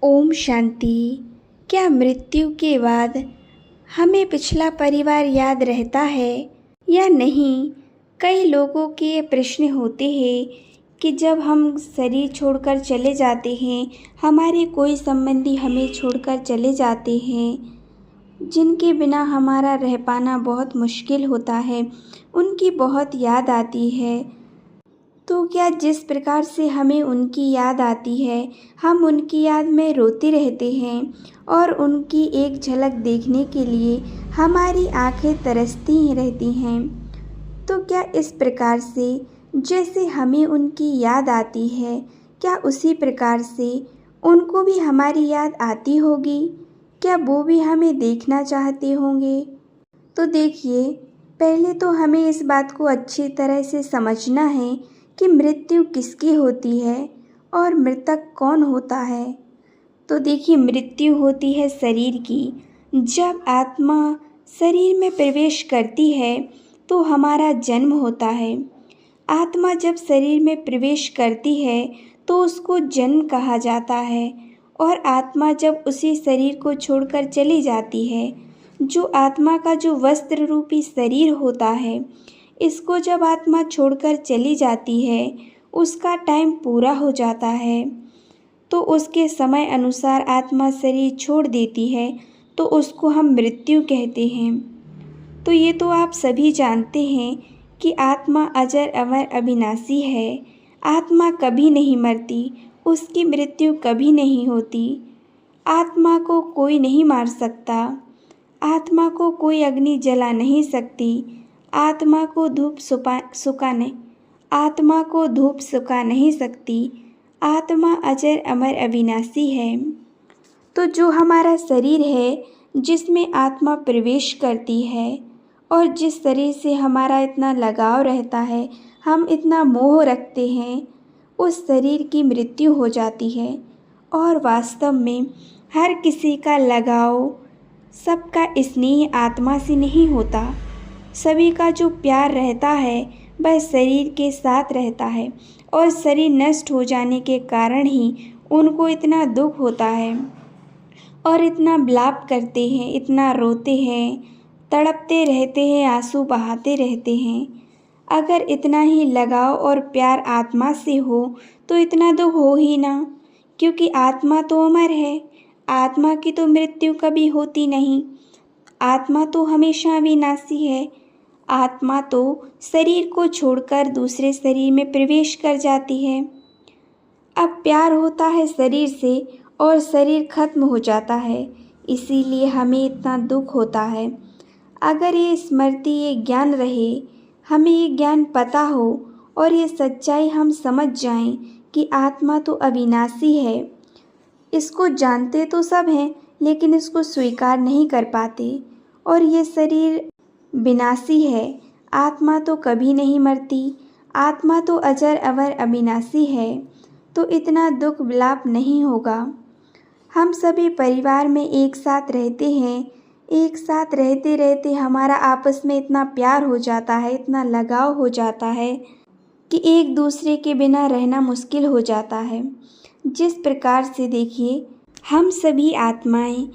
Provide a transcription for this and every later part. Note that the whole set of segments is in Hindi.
ओम शांति। क्या मृत्यु के बाद हमें पिछला परिवार याद रहता है या नहीं? कई लोगों के ये प्रश्न होते हैं कि जब हम शरीर छोड़कर चले जाते हैं, हमारे कोई संबंधी हमें छोड़कर चले जाते हैं, जिनके बिना हमारा रह पाना बहुत मुश्किल होता है, उनकी बहुत याद आती है। तो क्या जिस प्रकार से हमें उनकी याद आती है, हम उनकी याद में रोते रहते हैं और उनकी एक झलक देखने के लिए हमारी आंखें तरसती ही रहती हैं। तो क्या इस प्रकार से जैसे हमें उनकी याद आती है, क्या उसी प्रकार से उनको भी हमारी याद आती होगी? क्या वो भी हमें देखना चाहते होंगे? तो देखिए, पहले तो हमें इस बात को अच्छी तरह से समझना है कि मृत्यु किसकी होती है और मृतक कौन होता है। तो देखिए, मृत्यु होती है शरीर की। जब आत्मा शरीर में प्रवेश करती है तो हमारा जन्म होता है। आत्मा जब शरीर में प्रवेश करती है तो उसको जन्म कहा जाता है। और आत्मा जब उसी शरीर को छोड़कर चली जाती है, जो आत्मा का जो वस्त्र रूपी शरीर होता है, इसको जब आत्मा छोड़कर चली जाती है, उसका टाइम पूरा हो जाता है, तो उसके समय अनुसार आत्मा शरीर छोड़ देती है, तो उसको हम मृत्यु कहते हैं। तो ये तो आप सभी जानते हैं कि आत्मा अजर अमर अविनाशी है। आत्मा कभी नहीं मरती, उसकी मृत्यु कभी नहीं होती। आत्मा को कोई नहीं मार सकता, आत्मा को कोई अग्नि जला नहीं सकती, आत्मा को धूप सुखा नहीं सकती। आत्मा अजर अमर अविनाशी है। तो जो हमारा शरीर है, जिसमें आत्मा प्रवेश करती है और जिस शरीर से हमारा इतना लगाव रहता है, हम इतना मोह रखते हैं, उस शरीर की मृत्यु हो जाती है। और वास्तव में हर किसी का लगाव, सबका स्नेह आत्मा से नहीं होता। सभी का जो प्यार रहता है वह शरीर के साथ रहता है, और शरीर नष्ट हो जाने के कारण ही उनको इतना दुख होता है और इतना विलाप करते हैं, इतना रोते हैं, तड़पते रहते हैं, आंसू बहाते रहते हैं। अगर इतना ही लगाव और प्यार आत्मा से हो तो इतना दुख हो ही ना, क्योंकि आत्मा तो अमर है। आत्मा की तो मृत्यु कभी होती नहीं। आत्मा तो हमेशा अविनाशी है। आत्मा तो शरीर को छोड़कर दूसरे शरीर में प्रवेश कर जाती है। अब प्यार होता है शरीर से और शरीर खत्म हो जाता है, इसीलिए हमें इतना दुख होता है। अगर ये स्मृति, ये ज्ञान रहे, हमें ये ज्ञान पता हो और ये सच्चाई हम समझ जाएं कि आत्मा तो अविनाशी है। इसको जानते तो सब हैं, लेकिन इसको स्वीकार नहीं कर पाते। और ये शरीर विनाशी है, आत्मा तो कभी नहीं मरती, आत्मा तो अजर अमर अविनाशी है। तो इतना दुख विलाप नहीं होगा। हम सभी परिवार में एक साथ रहते हैं। एक साथ रहते रहते हमारा आपस में इतना प्यार हो जाता है, इतना लगाव हो जाता है कि एक दूसरे के बिना रहना मुश्किल हो जाता है। जिस प्रकार से देखिए, हम सभी आत्माएं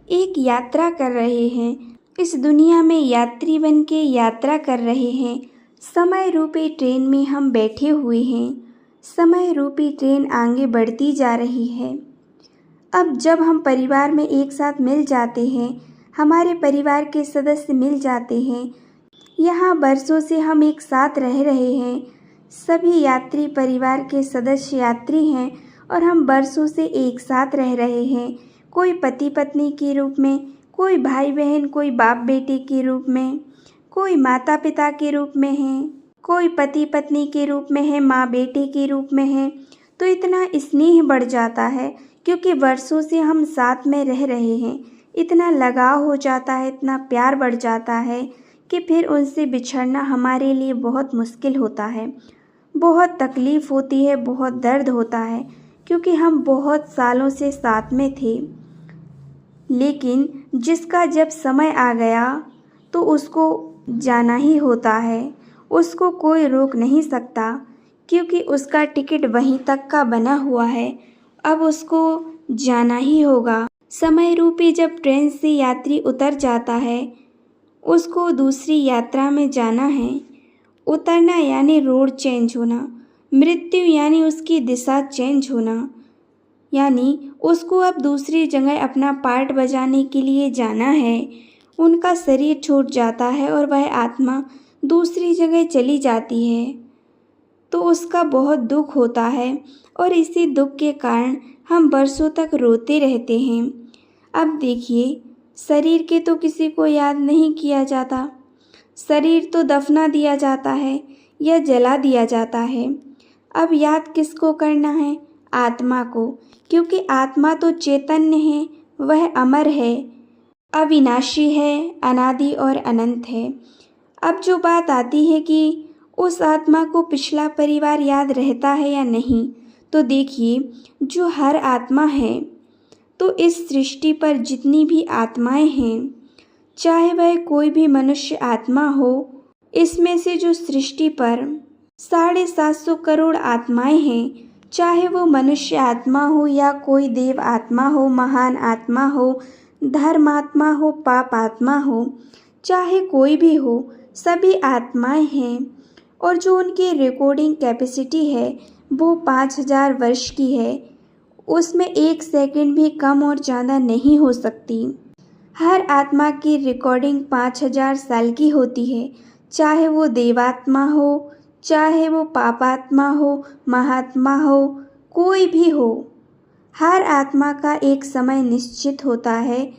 एक यात्रा कर रहे हैं, इस दुनिया में यात्री बन के यात्रा कर रहे हैं। समय रूपी ट्रेन में हम बैठे हुए हैं। समय रूपी ट्रेन आगे बढ़ती जा रही है। अब जब हम परिवार में एक साथ मिल जाते हैं, हमारे परिवार के सदस्य मिल जाते हैं, यहाँ बरसों से हम एक साथ रह रहे हैं। सभी यात्री परिवार के सदस्य यात्री हैं और हम बरसों से एक साथ रह रहे हैं। कोई पति पत्नी के रूप में, कोई भाई बहन, कोई बाप बेटे के रूप में, कोई माता पिता के रूप में है, कोई पति पत्नी के रूप में है, माँ बेटे के रूप में है। तो इतना स्नेह बढ़ जाता है, क्योंकि वर्षों से हम साथ में रह रहे हैं। इतना लगाव हो जाता है, इतना प्यार बढ़ जाता है कि फिर उनसे बिछड़ना हमारे लिए बहुत मुश्किल होता है। बहुत तकलीफ़ होती है, बहुत दर्द होता है, क्योंकि हम बहुत सालों से साथ में थे। लेकिन जिसका जब समय आ गया तो उसको जाना ही होता है। उसको कोई रोक नहीं सकता, क्योंकि उसका टिकट वहीं तक का बना हुआ है। अब उसको जाना ही होगा। समय रूपी जब ट्रेन से यात्री उतर जाता है, उसको दूसरी यात्रा में जाना है। उतरना यानी रोड चेंज होना, मृत्यु यानी उसकी दिशा चेंज होना, यानी उसको अब दूसरी जगह अपना पार्ट बजाने के लिए जाना है। उनका शरीर छूट जाता है और वह आत्मा दूसरी जगह चली जाती है, तो उसका बहुत दुख होता है और इसी दुख के कारण हम बरसों तक रोते रहते हैं। अब देखिए, शरीर के तो किसी को याद नहीं किया जाता, शरीर तो दफना दिया जाता है या जला दिया जाता है। अब याद किसको करना है? आत्मा को, क्योंकि आत्मा तो चैतन्य है, वह अमर है, अविनाशी है, अनादि और अनंत है। अब जो बात आती है कि उस आत्मा को पिछला परिवार याद रहता है या नहीं, तो देखिए, जो हर आत्मा है, तो इस सृष्टि पर जितनी भी आत्माएं हैं, चाहे वह कोई भी मनुष्य आत्मा हो, इसमें से जो सृष्टि पर 750 करोड़ आत्माएं हैं, चाहे वो मनुष्य आत्मा हो या कोई देव आत्मा हो, महान आत्मा हो, धर्मात्मा हो, पाप आत्मा हो, चाहे कोई भी हो, सभी आत्माएं हैं। और जो उनकी रिकॉर्डिंग कैपेसिटी है वो 5000 वर्ष की है, उसमें 1 सेकंड भी कम और ज़्यादा नहीं हो सकती। हर आत्मा की रिकॉर्डिंग 5000 साल की होती है, चाहे वो देवात्मा हो, चाहे वो पापात्मा हो, महात्मा हो, कोई भी हो। हर आत्मा का एक समय निश्चित होता है।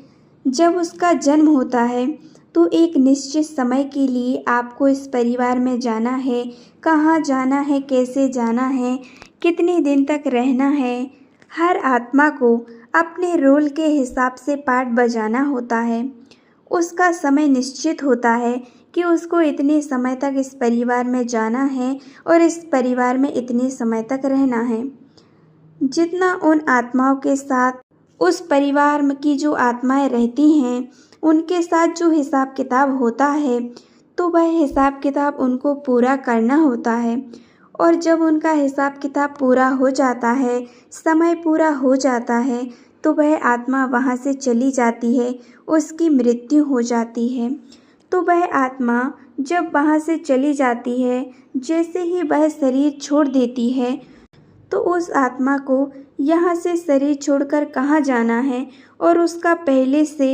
जब उसका जन्म होता है तो एक निश्चित समय के लिए आपको इस परिवार में जाना है, कहाँ जाना है, कैसे जाना है, कितने दिन तक रहना है। हर आत्मा को अपने रोल के हिसाब से पार्ट बजाना होता है। उसका समय निश्चित होता है कि उसको इतने समय तक इस परिवार में जाना है और इस परिवार में इतने समय तक रहना है। जितना उन आत्माओं के साथ उस परिवार में की जो आत्माएं रहती हैं, उनके साथ जो हिसाब किताब होता है, तो वह हिसाब किताब उनको पूरा करना होता है। और जब उनका हिसाब किताब पूरा हो जाता है, समय पूरा हो जाता है, तो वह आत्मा वहाँ से चली जाती है, उसकी मृत्यु हो जाती है। तो वह आत्मा जब वहाँ से चली जाती है, जैसे ही वह शरीर छोड़ देती है, तो उस आत्मा को यहाँ से शरीर छोड़कर कहाँ जाना है और उसका पहले से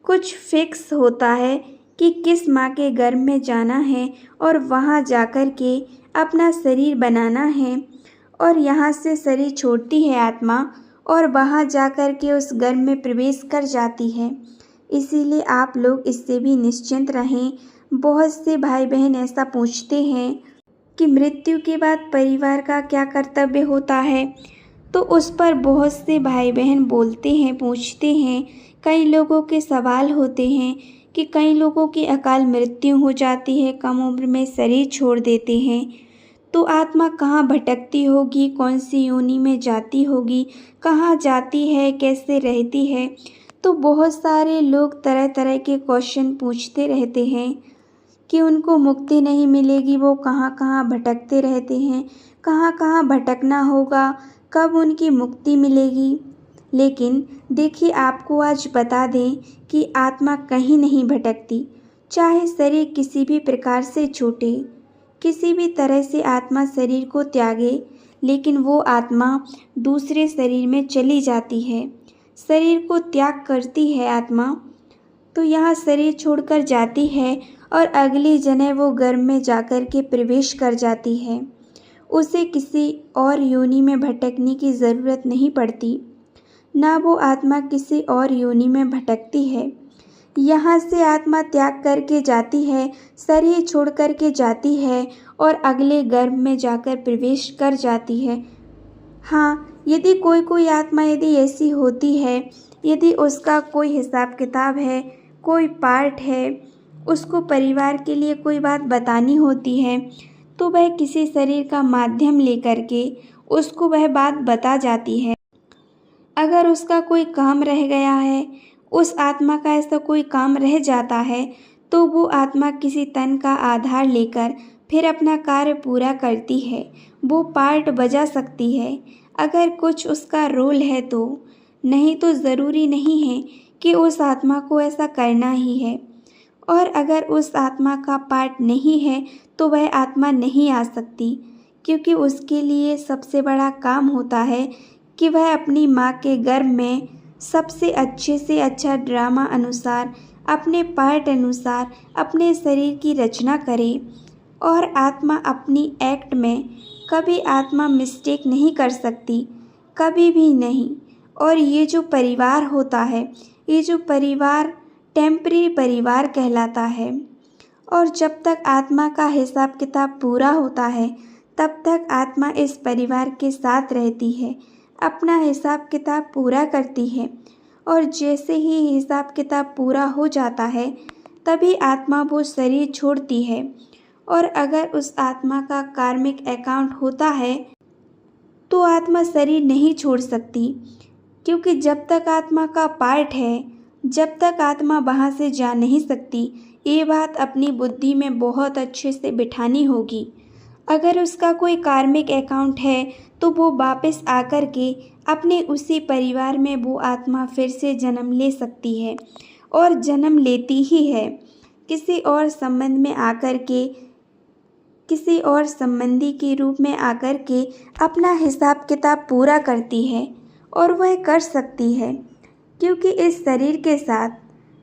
कुछ फिक्स होता है कि किस माँ के गर्भ में जाना है और वहाँ जाकर के अपना शरीर बनाना है। और यहाँ से शरीर छोड़ती है आत्मा और वहाँ जाकर के उस गर्भ में प्रवेश कर जाती है। इसीलिए आप लोग इससे भी निश्चिंत रहें। बहुत से भाई बहन ऐसा पूछते हैं कि मृत्यु के बाद परिवार का क्या कर्तव्य होता है, तो उस पर बहुत से भाई बहन बोलते हैं, पूछते हैं। कई लोगों के सवाल होते हैं कि कई लोगों की अकाल मृत्यु हो जाती है, कम उम्र में शरीर छोड़ देते हैं, तो आत्मा कहाँ भटकती होगी, कौन सी योनि में जाती होगी, कहाँ जाती है, कैसे रहती है। तो बहुत सारे लोग तरह तरह के क्वेश्चन पूछते रहते हैं कि उनको मुक्ति नहीं मिलेगी, वो कहाँ कहाँ भटकते रहते हैं, कहाँ कहाँ भटकना होगा, कब उनकी मुक्ति मिलेगी। लेकिन देखिए, आपको आज बता दें कि आत्मा कहीं नहीं भटकती। चाहे शरीर किसी भी प्रकार से छूटे, किसी भी तरह से आत्मा शरीर को त्यागे, लेकिन वो आत्मा दूसरे शरीर में चली जाती है। शरीर को त्याग करती है आत्मा, तो यहाँ शरीर छोड़कर जाती है और अगली जन्म वो गर्भ में जाकर के प्रवेश कर जाती है। उसे किसी और योनि में भटकने की ज़रूरत नहीं पड़ती, ना वो आत्मा किसी और योनि में भटकती है। यहाँ से आत्मा त्याग करके जाती है, शरीर छोड़ करके जाती है और अगले गर्भ में जाकर प्रवेश कर जाती है। हाँ, यदि कोई कोई आत्मा यदि ऐसी होती है, यदि उसका कोई हिसाब किताब है, कोई पार्ट है, उसको परिवार के लिए कोई बात बतानी होती है, तो वह किसी शरीर का माध्यम लेकर के उसको वह बात बता जाती है। अगर उसका कोई काम रह गया है, उस आत्मा का ऐसा कोई काम रह जाता है, तो वो आत्मा किसी तन का आधार लेकर फिर अपना कार्य पूरा करती है। वो पार्ट बजा सकती है। अगर कुछ उसका रोल है तो नहीं तो ज़रूरी नहीं है कि उस आत्मा को ऐसा करना ही है। और अगर उस आत्मा का पार्ट नहीं है तो वह आत्मा नहीं आ सकती, क्योंकि उसके लिए सबसे बड़ा काम होता है कि वह अपनी माँ के गर्भ में सबसे अच्छे से अच्छा ड्रामा अनुसार, अपने पार्ट अनुसार अपने शरीर की रचना करे। और आत्मा अपनी एक्ट में कभी आत्मा मिस्टेक नहीं कर सकती, कभी भी नहीं। और ये जो परिवार होता है, ये जो परिवार टेम्परेरी परिवार कहलाता है। और जब तक आत्मा का हिसाब किताब पूरा होता है तब तक आत्मा इस परिवार के साथ रहती है, अपना हिसाब किताब पूरा करती है। और जैसे ही हिसाब किताब पूरा हो जाता है तभी आत्मा वो शरीर छोड़ती है। और अगर उस आत्मा का कार्मिक अकाउंट होता है तो आत्मा शरीर नहीं छोड़ सकती, क्योंकि जब तक आत्मा का पार्ट है, जब तक आत्मा वहाँ से जा नहीं सकती। ये बात अपनी बुद्धि में बहुत अच्छे से बिठानी होगी। अगर उसका कोई कार्मिक अकाउंट है तो वो वापस आकर के अपने उसी परिवार में वो आत्मा फिर से जन्म ले सकती है, और जन्म लेती ही है। किसी और संबंध में आकर के, किसी और संबंधी के रूप में आकर के अपना हिसाब किताब पूरा करती है। और वह कर सकती है, क्योंकि इस शरीर के साथ,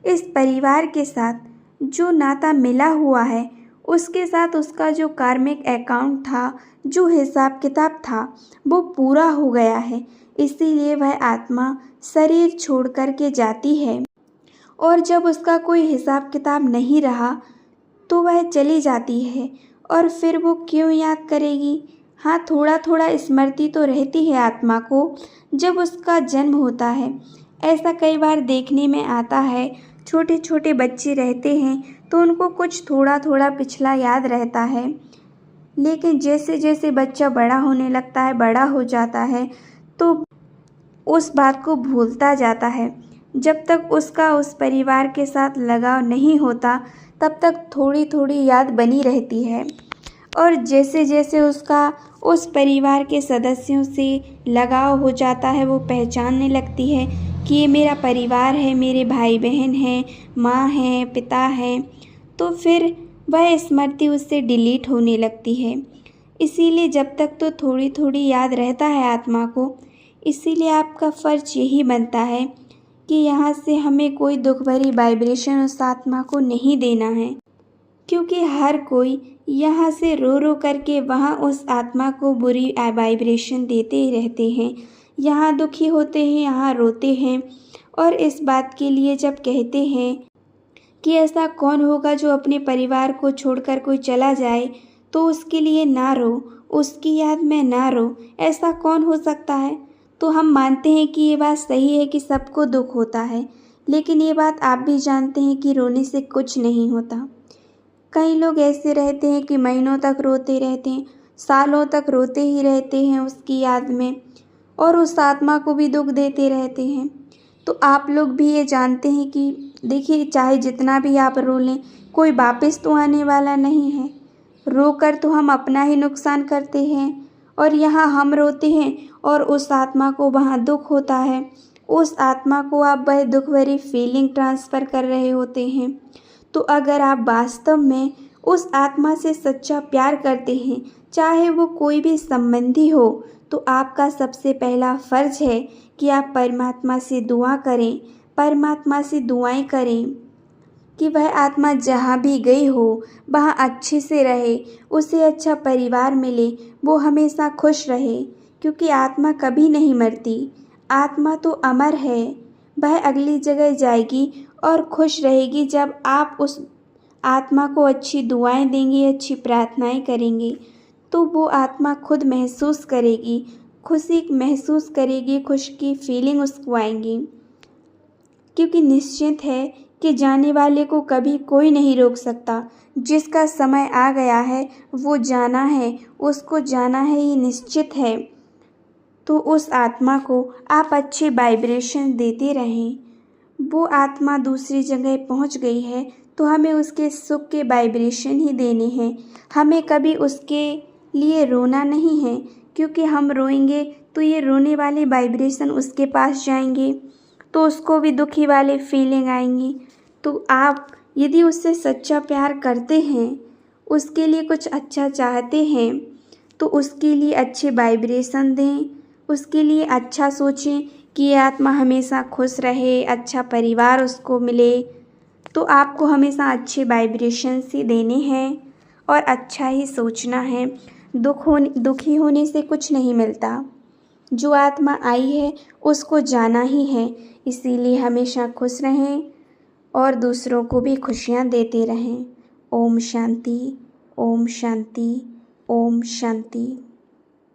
इस परिवार के साथ जो नाता मिला हुआ है, उसके साथ उसका जो कार्मिक अकाउंट था, जो हिसाब किताब था, वो पूरा हो गया है। इसीलिए वह आत्मा शरीर छोड़ कर के जाती है। और जब उसका कोई हिसाब किताब नहीं रहा तो वह चली जाती है। और फिर वो क्यों याद करेगी? हाँ, थोड़ा थोड़ा स्मृति तो रहती है आत्मा को जब उसका जन्म होता है। ऐसा कई बार देखने में आता है, छोटे छोटे बच्चे रहते हैं तो उनको कुछ थोड़ा थोड़ा पिछला याद रहता है, लेकिन जैसे जैसे बच्चा बड़ा होने लगता है, बड़ा हो जाता है, तो उस बात को भूलता जाता है। जब तक उसका उस परिवार के साथ लगाव नहीं होता तब तक थोड़ी थोड़ी याद बनी रहती है। और जैसे जैसे उसका उस परिवार के सदस्यों से लगाव हो जाता है, वो पहचानने लगती है कि ये मेरा परिवार है, मेरे भाई बहन हैं, माँ है, पिता है, तो फिर वह स्मृति उससे डिलीट होने लगती है। इसीलिए जब तक तो थोड़ी थोड़ी याद रहता है आत्मा को। इसीलिए आपका फ़र्ज यही बनता है कि यहाँ से हमें कोई दुख भरी वाइब्रेशन उस आत्मा को नहीं देना है, क्योंकि हर कोई यहाँ से रो रो करके वहाँ उस आत्मा को बुरी वाइब्रेशन देते ही रहते हैं। यहाँ दुखी होते हैं, यहाँ रोते हैं। और इस बात के लिए जब कहते हैं कि ऐसा कौन होगा जो अपने परिवार को छोड़कर कोई चला जाए तो उसके लिए ना रो, उसकी याद में ना रो, ऐसा कौन हो सकता है? तो हम मानते हैं कि ये बात सही है कि सबको दुख होता है, लेकिन ये बात आप भी जानते हैं कि रोने से कुछ नहीं होता। कई लोग ऐसे रहते हैं कि महीनों तक रोते रहते हैं, सालों तक रोते ही रहते हैं उसकी याद में, और उस आत्मा को भी दुख देते रहते हैं। तो आप लोग भी ये जानते हैं कि देखिए, चाहे जितना भी आप रो लें, कोई वापस तो आने वाला नहीं है। रोकर तो हम अपना ही नुकसान करते हैं, और यहाँ हम रोते हैं और उस आत्मा को वहाँ दुख होता है। उस आत्मा को आप वह दुख भरी फीलिंग ट्रांसफ़र कर रहे होते हैं। तो अगर आप वास्तव में उस आत्मा से सच्चा प्यार करते हैं, चाहे वो कोई भी संबंधी हो, तो आपका सबसे पहला फ़र्ज़ है कि आप परमात्मा से दुआ करें, परमात्मा से दुआएं करें कि वह आत्मा जहाँ भी गई हो वहाँ अच्छे से रहे, उसे अच्छा परिवार मिले, वो हमेशा खुश रहे। क्योंकि आत्मा कभी नहीं मरती, आत्मा तो अमर है। वह अगली जगह जाएगी और खुश रहेगी जब आप उस आत्मा को अच्छी दुआएं देंगे, अच्छी प्रार्थनाएं करेंगे, तो वो आत्मा खुद महसूस करेगी, खुशी महसूस करेगी, खुश की फीलिंग उसको आएंगी। क्योंकि निश्चित है कि जाने वाले को कभी कोई नहीं रोक सकता। जिसका समय आ गया है वो जाना है, उसको जाना है, ये निश्चित है। तो उस आत्मा को आप अच्छे वाइब्रेशन देते रहें। वो आत्मा दूसरी जगह पहुंच गई है तो हमें उसके सुख के वाइब्रेशन ही देने हैं। हमें कभी उसके लिए रोना नहीं है, क्योंकि हम रोएंगे तो ये रोने वाले वाइब्रेशन उसके पास जाएंगे, तो उसको भी दुखी वाले फीलिंग आएंगी। तो आप यदि उससे सच्चा प्यार करते हैं, उसके लिए कुछ अच्छा चाहते हैं, तो उसके लिए अच्छे वाइब्रेशन दें, उसके लिए अच्छा सोचें कि ये आत्मा हमेशा खुश रहे, अच्छा परिवार उसको मिले। तो आपको हमेशा अच्छे वाइब्रेशन ही देने हैं और अच्छा ही सोचना है। दुखी होने से कुछ नहीं मिलता। जो आत्मा आई है उसको जाना ही है, इसीलिए हमेशा खुश रहें और दूसरों को भी खुशियाँ देते रहें। ओम शांति, ओम शांति, ओम शांति।